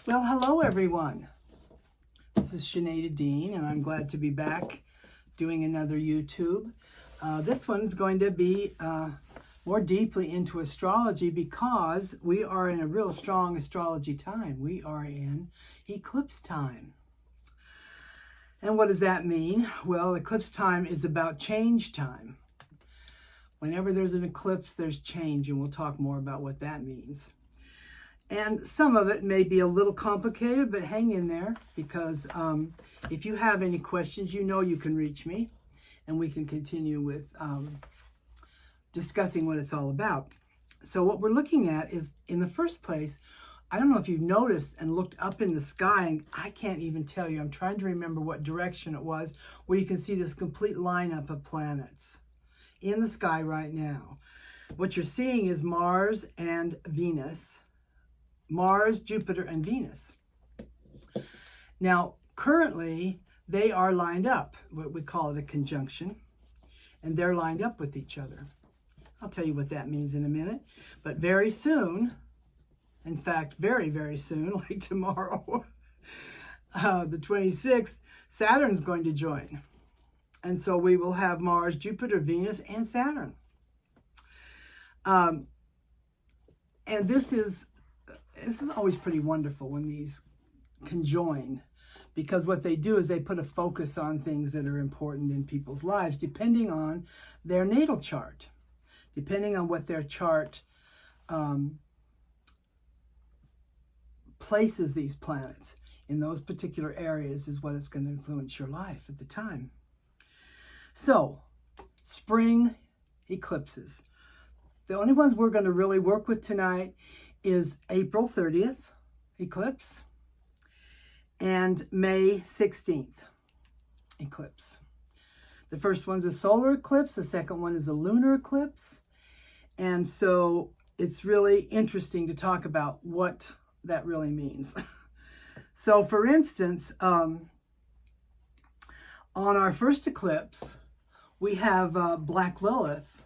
Well, hello everyone. This is Sinead Dean, and I'm glad to be back doing another YouTube. This one's going to be more deeply into astrology because we are in a real strong astrology time. We are in eclipse time. And what does that mean? Well, eclipse time is about change time. Whenever there's an eclipse, there's change, and we'll talk more about what that means. And some of it may be a little complicated, but hang in there because if you have any questions, you know you can reach me and we can continue with discussing what it's all about. So what we're looking at is, in the first place, I don't know if you've noticed and looked up in the sky, and I can't even tell you, I'm trying to remember what direction it was, where you can see this complete lineup of planets in the sky right now. What you're seeing is Mars and Venus. Mars, Jupiter, and Venus. Now, currently, they are lined up. We call it a conjunction, and they're lined up with each other. I'll tell you what that means in a minute. But very soon, in fact, very, very soon, like tomorrow, the 26th, Saturn's going to join. And so we will have Mars, Jupiter, Venus, and Saturn. And this is always pretty wonderful when these conjoin, because what they do is they put a focus on things that are important in people's lives, depending on their natal chart, depending on what their chart places these planets in those particular areas is what is going to influence your life at the time. So, spring eclipses. The only ones we're going to really work with tonight is April 30th eclipse and May 16th eclipse. The first one's a solar eclipse, the second one is a lunar eclipse, and so it's really interesting to talk about what that really means. So for instance, on our first eclipse, we have Black Lilith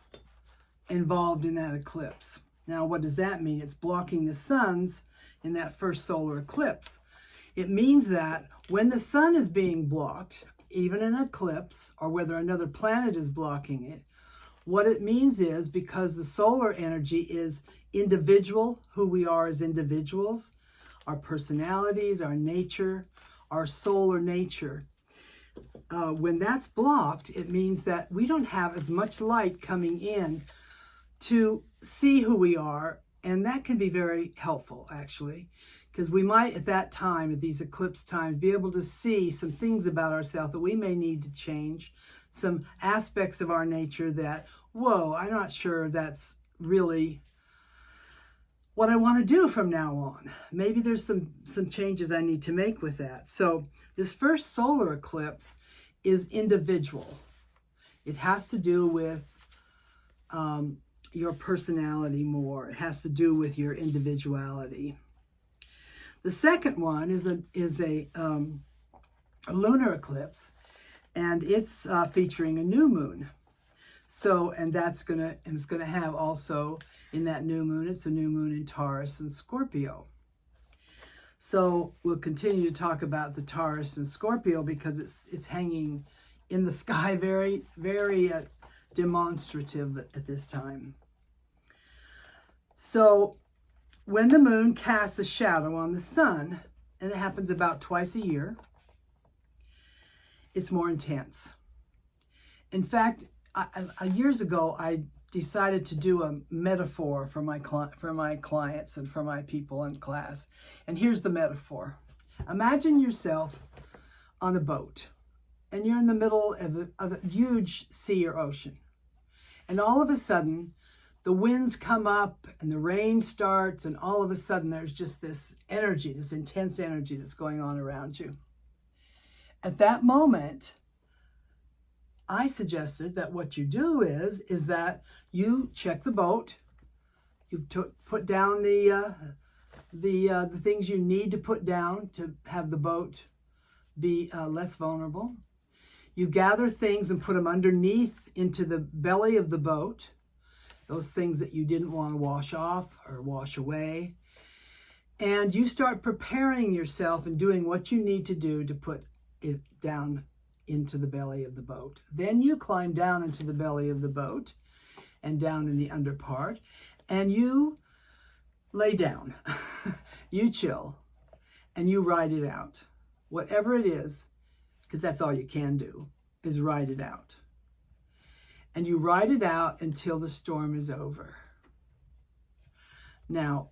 involved in that eclipse. Now, what does that mean? It's blocking the suns in that first solar eclipse. It means that when the sun is being blocked, even in an eclipse, or whether another planet is blocking it, what it means is, because the solar energy is individual, who we are as individuals, our personalities, our nature, our solar nature, when that's blocked, it means that we don't have as much light coming in to see who we are, and that can be very helpful, actually, because we might at that time, at these eclipse times, be able to see some things about ourselves that we may need to change, some aspects of our nature that, whoa, I'm not sure that's really what I want to do from now on. Maybe there's some changes I need to make with that. So this first solar eclipse is individual. It has to do with your personality more. It has to do with your individuality. The second one is a lunar eclipse, and it's featuring a new moon. So, and it's gonna have also in that new moon, it's a new moon in Taurus and Scorpio. So we'll continue to talk about the Taurus and Scorpio because it's hanging in the sky, very, very demonstrative at this time. So when the moon casts a shadow on the sun, and it happens about twice a year, it's more intense. In fact, years ago, I decided to do a metaphor for my clients and for my people in class. And here's the metaphor. Imagine yourself on a boat, and you're in the middle of a huge sea or ocean. And all of a sudden, the winds come up and the rain starts, and all of a sudden there's just this energy, this intense energy that's going on around you. At that moment, I suggested that what you do is that you check the boat, you put down the things you need to put down to have the boat be less vulnerable. You gather things and put them underneath into the belly of the boat, those things that you didn't want to wash off or wash away. And you start preparing yourself and doing what you need to do to put it down into the belly of the boat. Then you climb down into the belly of the boat and down in the under part, and you lay down. You chill, and you ride it out. Whatever it is, because that's all you can do, is ride it out. And you ride it out until the storm is over. Now,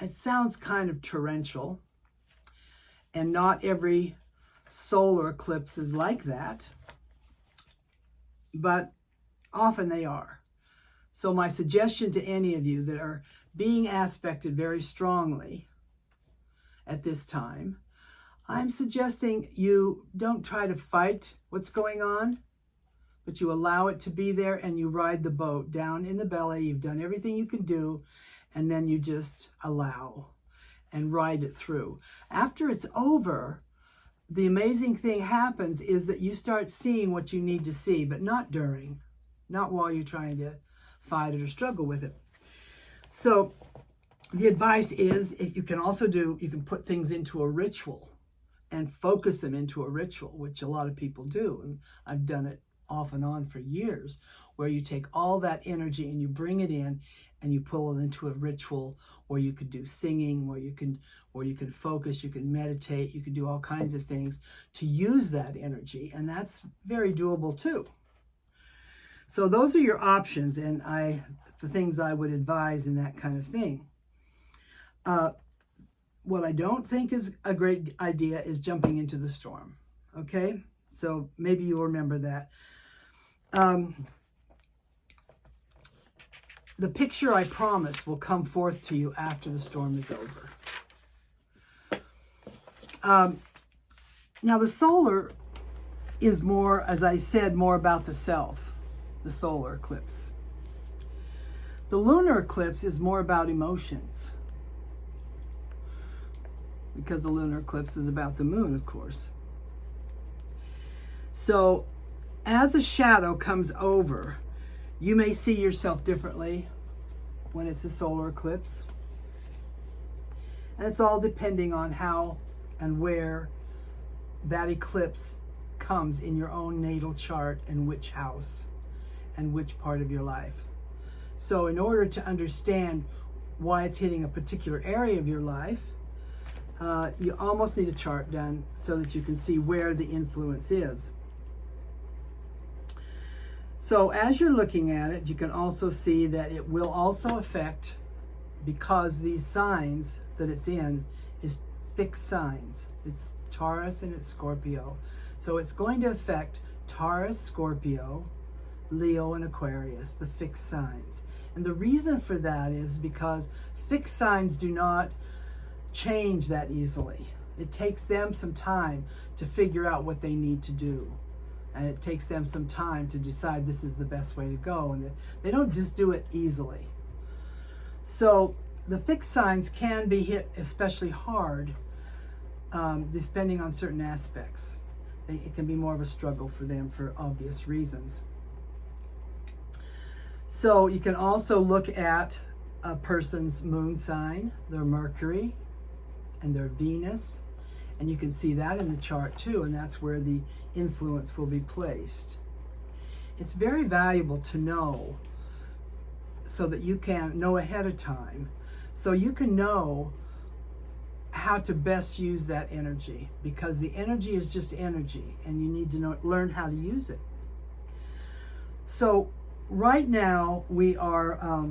it sounds kind of torrential, and not every solar eclipse is like that, but often they are. So my suggestion to any of you that are being aspected very strongly at this time, I'm suggesting you don't try to fight what's going on, but you allow it to be there and you ride the boat down in the belly. You've done everything you can do, and then you just allow and ride it through. After it's over, the amazing thing happens is that you start seeing what you need to see, but not during, not while you're trying to fight it or struggle with it. So the advice is, if you can also do, you can put things into a ritual and focus them into a ritual, which a lot of people do. And I've done it off and on for years, where you take all that energy and you bring it in and you pull it into a ritual, where you could do singing, where you can focus, you can meditate, you can do all kinds of things to use that energy. And that's very doable too. So those are your options, and the things I would advise in that kind of thing. What I don't think is a great idea is jumping into the storm. Okay? So maybe you'll remember that. The picture, I promise, will come forth to you after the storm is over. Now, the solar is more, as I said, more about the self, the solar eclipse. The lunar eclipse is more about emotions, because the lunar eclipse is about the moon, of course. So, as a shadow comes over, you may see yourself differently when it's a solar eclipse. And it's all depending on how and where that eclipse comes in your own natal chart, and which house and which part of your life. So in order to understand why it's hitting a particular area of your life, you almost need a chart done so that you can see where the influence is. So as you're looking at it, you can also see that it will also affect, because these signs that it's in is fixed signs. It's Taurus and it's Scorpio. So it's going to affect Taurus, Scorpio, Leo, and Aquarius, the fixed signs. And the reason for that is because fixed signs do not change that easily. It takes them some time to figure out what they need to do. And it takes them some time to decide this is the best way to go. And they don't just do it easily. So the fixed signs can be hit especially hard, depending on certain aspects. It can be more of a struggle for them for obvious reasons. So you can also look at a person's moon sign, their Mercury, and their Venus. And you can see that in the chart too, and that's where the influence will be placed. It's very valuable to know, so that you can know ahead of time, so you can know how to best use that energy, because the energy is just energy, and you need to learn how to use it. So right now we are,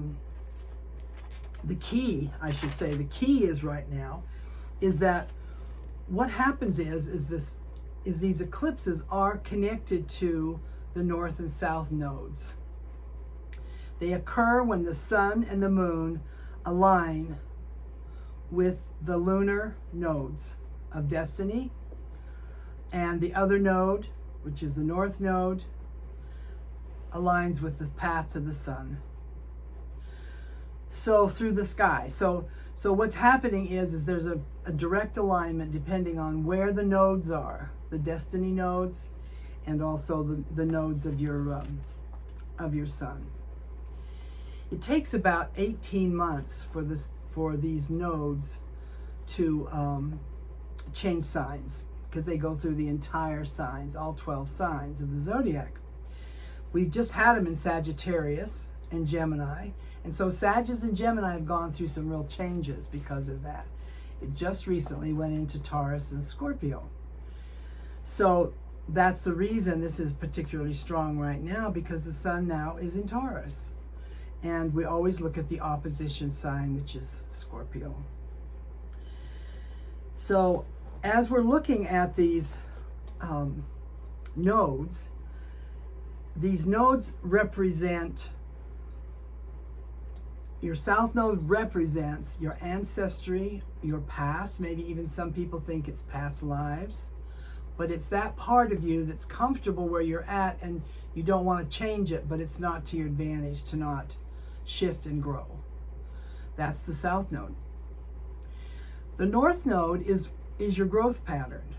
the key is right now, is that what happens is these eclipses are connected to the north and south nodes. They occur when the sun and the moon align with the lunar nodes of destiny, and the other node, which is the north node, aligns with the path to the sun. So through the sky. So what's happening is there's a direct alignment depending on where the nodes are, the destiny nodes, and also the nodes of your sun. It takes about 18 months for these nodes change signs, because they go through the entire signs, all 12 signs of the zodiac. We've just had them in Sagittarius and Gemini, and so Sagittarius and Gemini have gone through some real changes because of that. It just recently went into Taurus and Scorpio. So that's the reason this is particularly strong right now, because the sun now is in Taurus. And we always look at the opposition sign, which is Scorpio. So as we're looking at these nodes represent, your south node represents your ancestry, your past. Maybe even some people think it's past lives. But it's that part of you that's comfortable where you're at and you don't want to change it, but it's not to your advantage to not shift and grow. That's the south node. The north node is your growth pattern.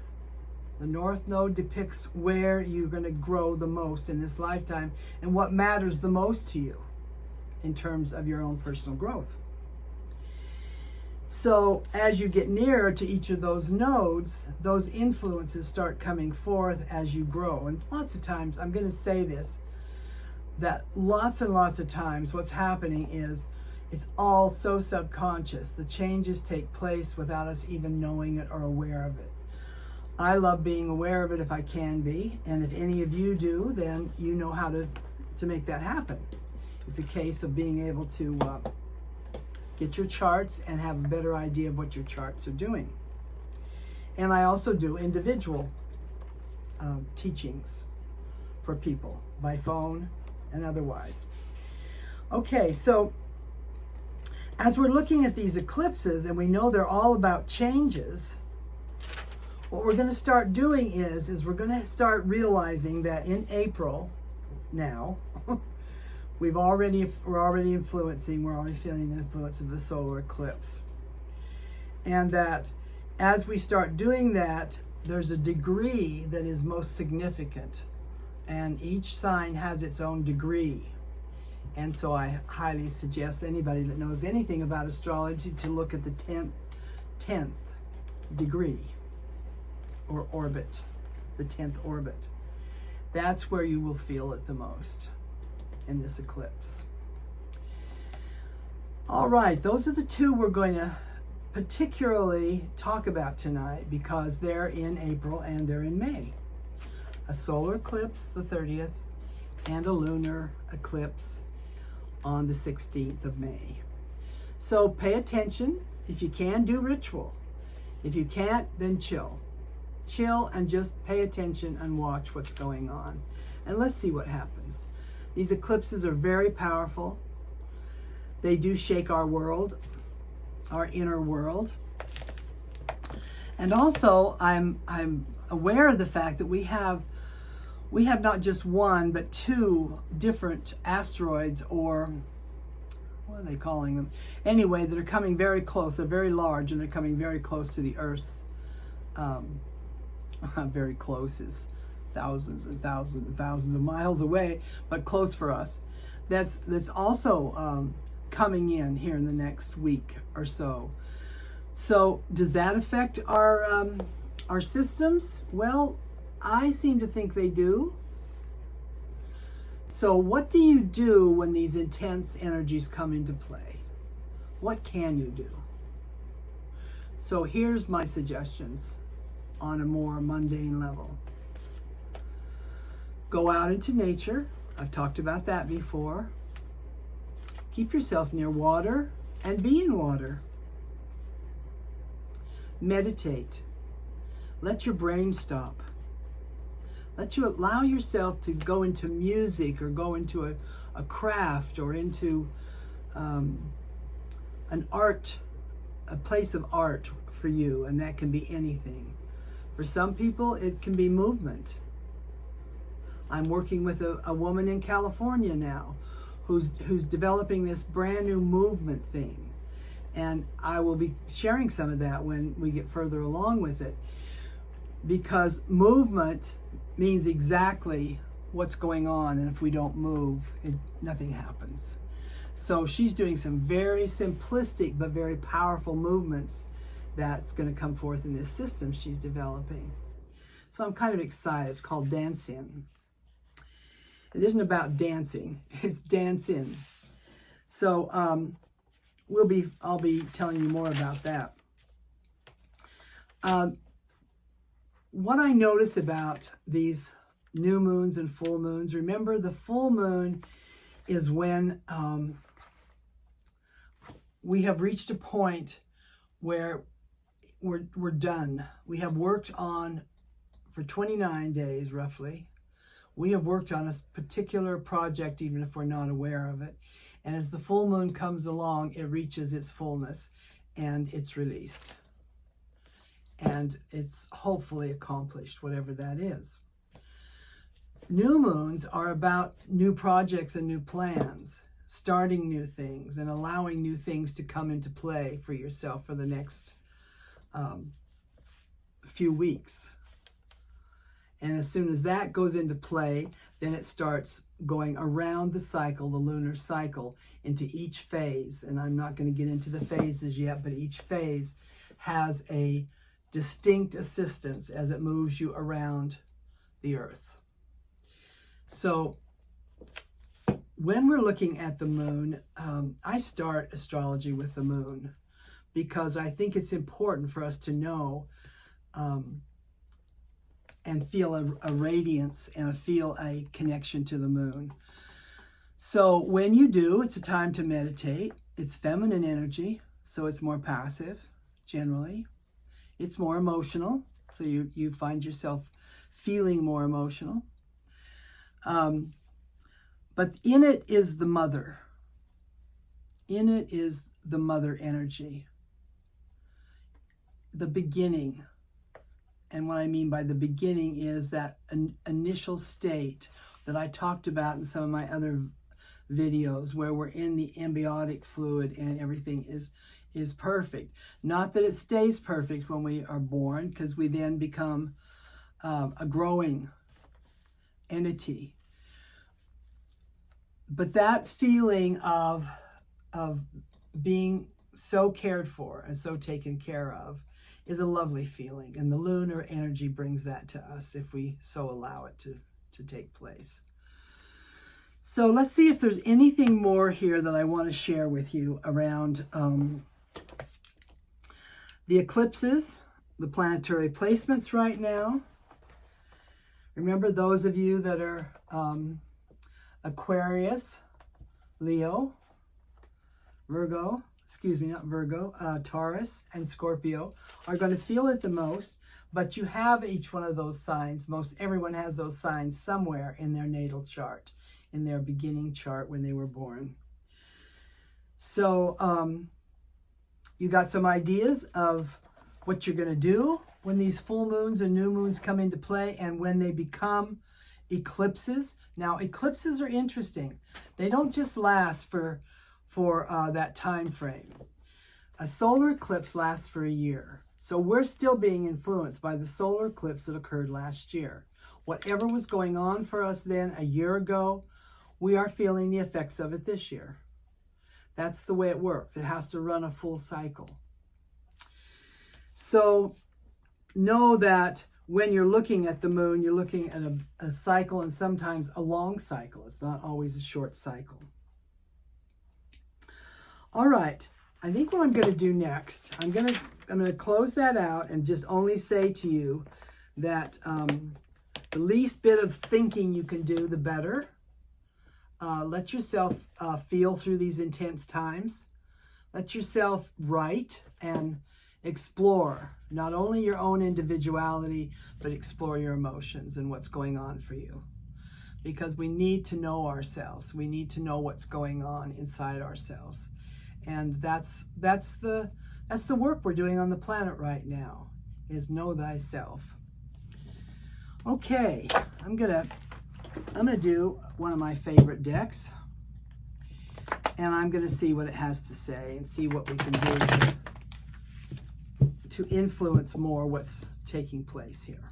The north node depicts where you're going to grow the most in this lifetime and what matters the most to you in terms of your own personal growth. So as you get nearer to each of those nodes, those influences start coming forth as you grow. And lots of times, I'm going to say this, that lots and lots of times what's happening is it's all so subconscious. The changes take place without us even knowing it or aware of it. I love being aware of it if I can be. And if any of you do, then you know how to make that happen. It's a case of being able to get your charts and have a better idea of what your charts are doing. And I also do individual teachings for people by phone and otherwise. Okay, so as we're looking at these eclipses, and we know they're all about changes, what we're going to start doing is we're going to start realizing that in April now, we're already influencing, we're already feeling the influence of the solar eclipse. And that as we start doing that, there's a degree that is most significant. And each sign has its own degree. And so I highly suggest anybody that knows anything about astrology to look at the 10th degree or orbit, the 10th orbit. That's where you will feel it the most in this eclipse. All right, those are the two we're going to particularly talk about tonight because they're in April and they're in May. A solar eclipse, the 30th, and a lunar eclipse on the 16th of May. So pay attention. If you can, do ritual. If you can't, then chill. Chill and just pay attention and watch what's going on. And let's see what happens. These eclipses are very powerful. They do shake our world, our inner world. And also, I'm aware of the fact that we have not just one, but two different asteroids, or what are they calling them? Anyway, that are coming very close. They're very large, and they're coming very close to the Earth's. Very close is thousands and thousands and thousands of miles away, but close for us. That's also coming in here in the next week or so. So does that affect our systems? Well, I seem to think they do. So what do you do when these intense energies come into play? What can you do? So here's my suggestions on a more mundane level. Go out into nature. I've talked about that before. Keep yourself near water and be in water. Meditate. Let your brain stop. Let you allow yourself to go into music or go into a craft or into an art, a place of art for you, and that can be anything. For some people, it can be movement. I'm working with a woman in California now who's developing this brand new movement thing. And I will be sharing some of that when we get further along with it. Because movement means exactly what's going on, and if we don't move, nothing happens. So she's doing some very simplistic but very powerful movements that's going to come forth in this system she's developing. So I'm kind of excited. It's called Dancing. It isn't about dancing, it's dancing. So I'll be telling you more about that. What I notice about these new moons and full moons, remember the full moon is when we have reached a point where we're done. We have worked on, for 29 days roughly, we have worked on a particular project even if we're not aware of it. And as the full moon comes along, it reaches its fullness and it's released. And it's hopefully accomplished, whatever that is. New moons are about new projects and new plans, starting new things and allowing new things to come into play for yourself for the next few weeks. And as soon as that goes into play, then it starts going around the cycle, the lunar cycle, into each phase. And I'm not going to get into the phases yet, but each phase has a distinct assistance as it moves you around the earth. So when we're looking at the moon, I start astrology with the moon because I think it's important for us to know and feel a radiance and feel a connection to the moon. So when you do, it's a time to meditate. It's feminine energy, so it's more passive generally. It's more emotional, so you find yourself feeling more emotional. But in it is the mother. In it is the mother energy. The beginning. And what I mean by the beginning is that initial state that I talked about in some of my other videos where we're in the embryonic fluid and everything is perfect. Not that it stays perfect when we are born, because we then become a growing entity. But that feeling of being so cared for and so taken care of is a lovely feeling, and the lunar energy brings that to us if we so allow it to take place. So let's see if there's anything more here that I want to share with you around the eclipses, the planetary placements right now. Remember those of you that are Aquarius, Leo, Virgo, Taurus and Scorpio are going to feel it the most, but you have each one of those signs. Everyone has those signs somewhere in their natal chart, in their beginning chart when they were born. So you got some ideas of what you're going to do when these full moons and new moons come into play and when they become eclipses. Now, eclipses are interesting. They don't just last for that time frame. A solar eclipse lasts for a year. So we're still being influenced by the solar eclipse that occurred last year. Whatever was going on for us then a year ago, we are feeling the effects of it this year. That's the way it works. It has to run a full cycle. So know that when you're looking at the moon, you're looking at a cycle, and sometimes a long cycle. It's not always a short cycle. All right, I think what I'm going to do next, I'm going to close that out and just only say to you that the least bit of thinking you can do, the better. Let yourself feel through these intense times. Let yourself write and explore not only your own individuality, but explore your emotions and what's going on for you. Because we need to know ourselves. We need to know what's going on inside ourselves. And that's the work we're doing on the planet right now, is know thyself. Okay, I'm gonna do one of my favorite decks, and I'm gonna see what it has to say and see what we can do to influence more what's taking place here.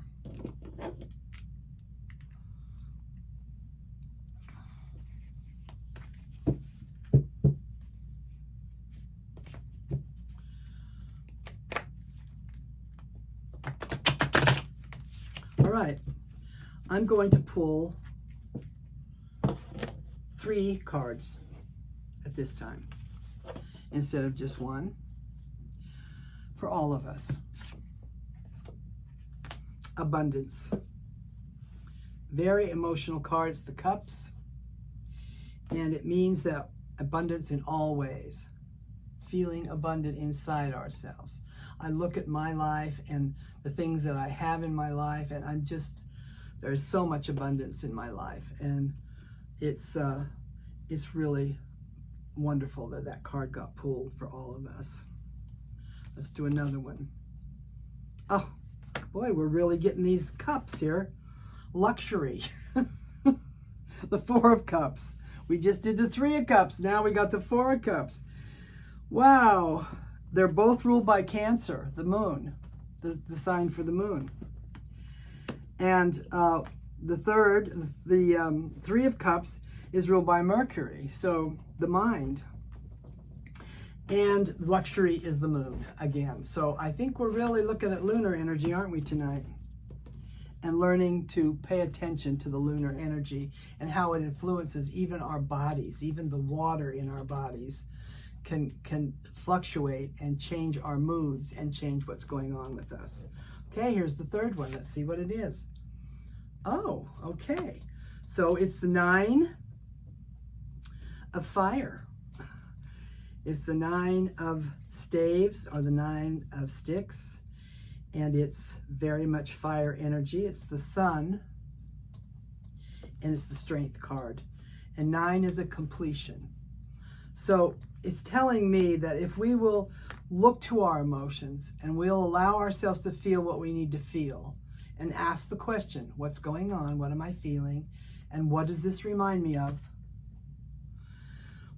All right, I'm going to pull 3 cards at this time instead of just 1 for all of us. Abundance. Very emotional cards, the cups, and it means that abundance in all ways, feeling abundant inside ourselves. I look at my life and the things that I have in my life, and there's so much abundance in my life, and it's really wonderful that that card got pulled for all of us. Let's do another one. Oh boy, we're really getting these cups here. Luxury. The 4 of Cups. We just did the 3 of Cups. Now we got the 4 of Cups. Wow. They're both ruled by Cancer, the moon, the sign for the moon. And the 3 of Cups is ruled by Mercury, so the mind. And luxury is the moon again. So I think we're really looking at lunar energy, aren't we, tonight? And learning to pay attention to the lunar energy and how it influences even our bodies. Even the water in our bodies can fluctuate and change our moods and change what's going on with us. Okay, here's the 3rd one. Let's see what it is. Oh, okay. So it's the 9 of fire. It's the 9 of staves, or the 9 of sticks, and it's very much fire energy. It's the sun, and it's the strength card. And 9 is a completion. So it's telling me that if we will look to our emotions and we'll allow ourselves to feel what we need to feel and ask the question, what's going on? What am I feeling? And what does this remind me of?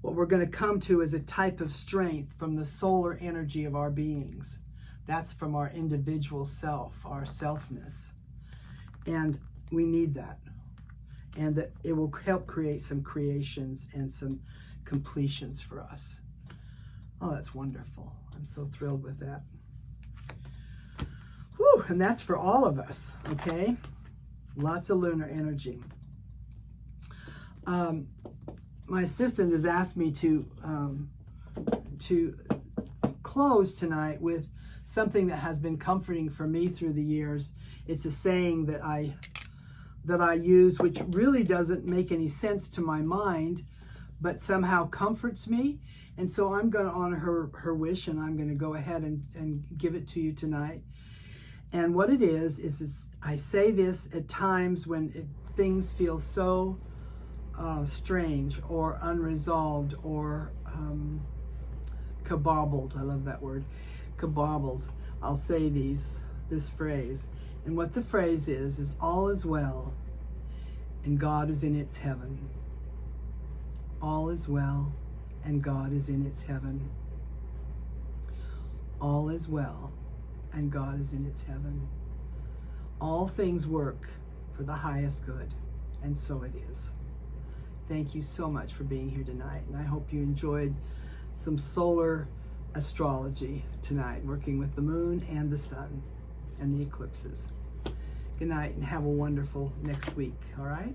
What we're going to come to is a type of strength from the solar energy of our beings. That's from our individual self, our selfness. And we need that. And that it will help create some creations and some completions for us. Oh, that's wonderful. I'm so thrilled with that. Whew, and that's for all of us, okay? Lots of lunar energy. My assistant has asked me to close tonight with something that has been comforting for me through the years. It's a saying that I use, which really doesn't make any sense to my mind, but somehow comforts me. And so I'm going to honor her wish, and I'm going to go ahead and give it to you tonight. And what it is I say this at times when things feel so strange or unresolved or kabobbled. I love that word, kabobbled. I'll say this phrase. And what the phrase is all is well and God is in its heaven. All is well and God is in its heaven. All is well and God is in its heaven. All things work for the highest good, and so it is. Thank you so much for being here tonight, and I hope you enjoyed some solar astrology tonight, working with the moon and the sun and the eclipses. Good night, and have a wonderful next week, all right?